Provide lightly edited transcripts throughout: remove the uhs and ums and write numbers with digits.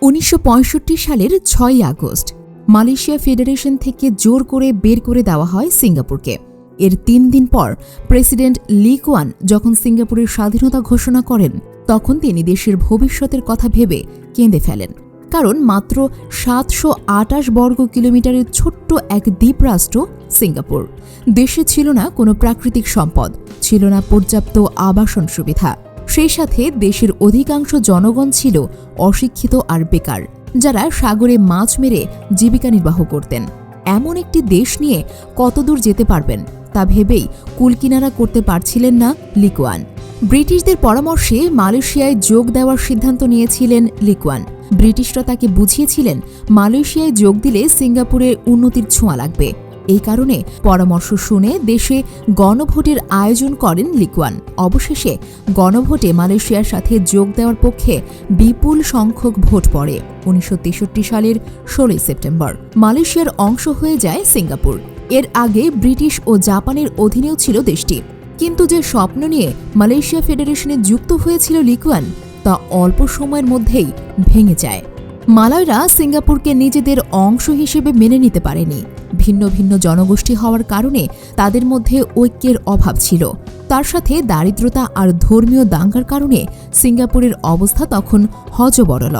1965 সালের 6 August Malaysia federation থেকে জোর করে বের করে দেওয়া হয় সিঙ্গাপুরকে। এর 3 দিন পর প্রেসিডেন্ট লি কুয়ান যখন সিঙ্গাপুরের স্বাধীনতা ঘোষণা করেন, তখন তিনি দেশের ভবিষ্যতের কথা ভেবে কেঁদে ফেলেন। কারণ মাত্র 728 বর্গ কিলোমিটারের ছোট্ট এক দ্বীপরাষ্ট্র সিঙ্গাপুর। দেশে ছিল না কোনো প্রাকৃতিক সম্পদ, ছিল না পর্যাপ্ত আবাসন সুবিধা। সেই সাথে দেশের অধিকাংশ জনগণ ছিল অশিক্ষিত আর বেকার, যারা সাগরে মাছ মেরে জীবিকা নির্বাহ করতেন। এমন একটি দেশ নিয়ে কতদূর যেতে পারবেন তা ভেবেই কুলকিনারা করতে পারছিলেন না লি কুয়ান। ব্রিটিশদের পরামর্শে মালয়েশিয়ায় যোগ দেওয়ার সিদ্ধান্ত নিয়েছিলেন লি কুয়ান। ব্রিটিশরা তাকে বুঝিয়েছিলেন মালয়েশিয়ায় যোগ দিলে সিঙ্গাপুরের উন্নতির ছোঁয়া লাগবে। এই কারণে পরামর্শ শুনে দেশে গণভোটের আয়োজন করেন লি কুয়ান। অবশেষে গণভোটে মালয়েশিয়ার সাথে যোগ দেওয়ার পক্ষে বিপুল সংখ্যক ভোট পড়ে। 1963 সালের 16 সেপ্টেম্বর মালয়েশিয়ার অংশ হয়ে যায় সিঙ্গাপুর। এর আগে ব্রিটিশ ও জাপানের অধীনেও ছিল দেশটি। কিন্তু যে স্বপ্ন নিয়ে মালয়েশিয়া ফেডারেশনে যুক্ত হয়েছিল লি কুয়ান, তা অল্প সময়ের মধ্যেই ভেঙে যায়। মালয়রা সিঙ্গাপুরকে নিজেদের অংশ হিসেবে মেনে নিতে পারেনি। ভিন্ন ভিন্ন জনগোষ্ঠী হওয়ার কারণে তাদের মধ্যে ঐক্যের অভাব ছিল। তার সাথে দারিদ্রতা আর ধর্মীয় দাঙ্গার কারণে সিঙ্গাপুরের অবস্থা তখন হযবরল।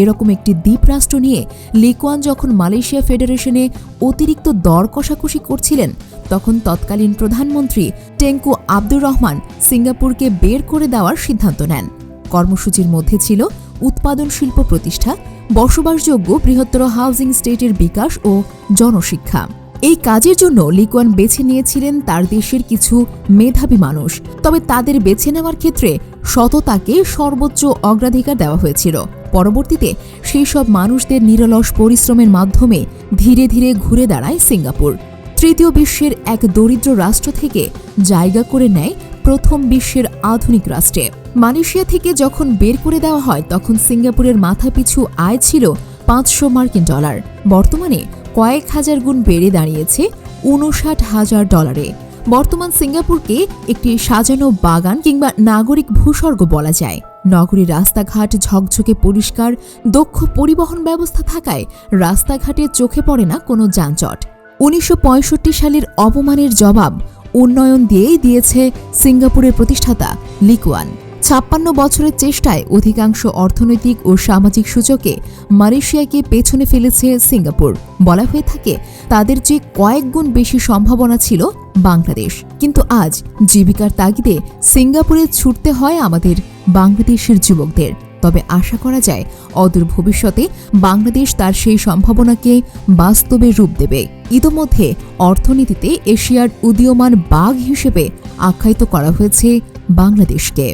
এরকম একটি দ্বীপরাষ্ট্র নিয়ে লি কুয়ান যখন মালয়েশিয়া ফেডারেশনে অতিরিক্ত দর কষাকষি করছিলেন, তখন তৎকালীন প্রধানমন্ত্রী টেংকু আব্দুর রহমান সিঙ্গাপুরকে বের করে দেওয়ার সিদ্ধান্ত নেন। কর্মসূচির মধ্যে ছিল উৎপাদন শিল্প প্রতিষ্ঠা, বসবাসযোগ্য বৃহত্তর হাউজিং স্টেটের বিকাশ ও জনশিক্ষা। এই কাজের জন্য লি কুয়ান বেছে নিয়েছিলেন তার দেশের কিছু মেধাবী মানুষ। তবে তাদের বেছে নেওয়ার ক্ষেত্রে সততাকে সর্বোচ্চ অগ্রাধিকার দেওয়া হয়েছিল। পরবর্তীতে সেই সব মানুষদের নিরলস পরিশ্রমের মাধ্যমে ধীরে ধীরে ঘুরে দাঁড়ায় সিঙ্গাপুর। তৃতীয় বিশ্বের এক দরিদ্র রাষ্ট্র থেকে জায়গা করে নেয় প্রথম বিশ্বের আধুনিক রাষ্ট্রে। মালয়েশিয়া থেকে যখন বের করে দেওয়া হয়, তখন সিঙ্গাপুরের মাথাপিছু আয় ছিল $500। বর্তমানে কয়েক হাজার গুণ বেড়ে দাঁড়িয়েছে $59,000। বর্তমান সিঙ্গাপুরকে একটি সাজানো বাগান কিংবা নাগরিক ভূস্বর্গ বলা যায়। নগরীর রাস্তাঘাট ঝকঝকে পরিষ্কার, দক্ষ পরিবহন ব্যবস্থা থাকায় রাস্তাঘাটে চোখে পড়ে না কোনো যানজট। 1965 সালের অপমানের জবাব উন্নয়ন দিয়েই দিয়েছে সিঙ্গাপুরের প্রতিষ্ঠাতা লি কুয়ান। 56 বছরের চেষ্টায় অধিকাংশ অর্থনৈতিক ও সামাজিক সূচকে মালয়েশিয়াকে পেছনে ফেলেছে সিঙ্গাপুর। বলা হয়ে থাকে তাদের যে কয়েক গুণ বেশি সম্ভাবনা ছিল বাংলাদেশ। কিন্তু আজ জীবিকার তাগিদে সিঙ্গাপুরে ছুটতে হয় আমাদের বাংলাদেশের যুবকদের। তবে আশা করা যায় অদূর ভবিষ্যতে বাংলাদেশ তার সেই সম্ভাবনাকে বাস্তবে রূপ দেবে। ইতোমধ্যে অর্থনীতিতে এশিয়ার উদীয়মান বাঘ হিসেবে আখ্যায়িত করা হয়েছে বাংলাদেশকে।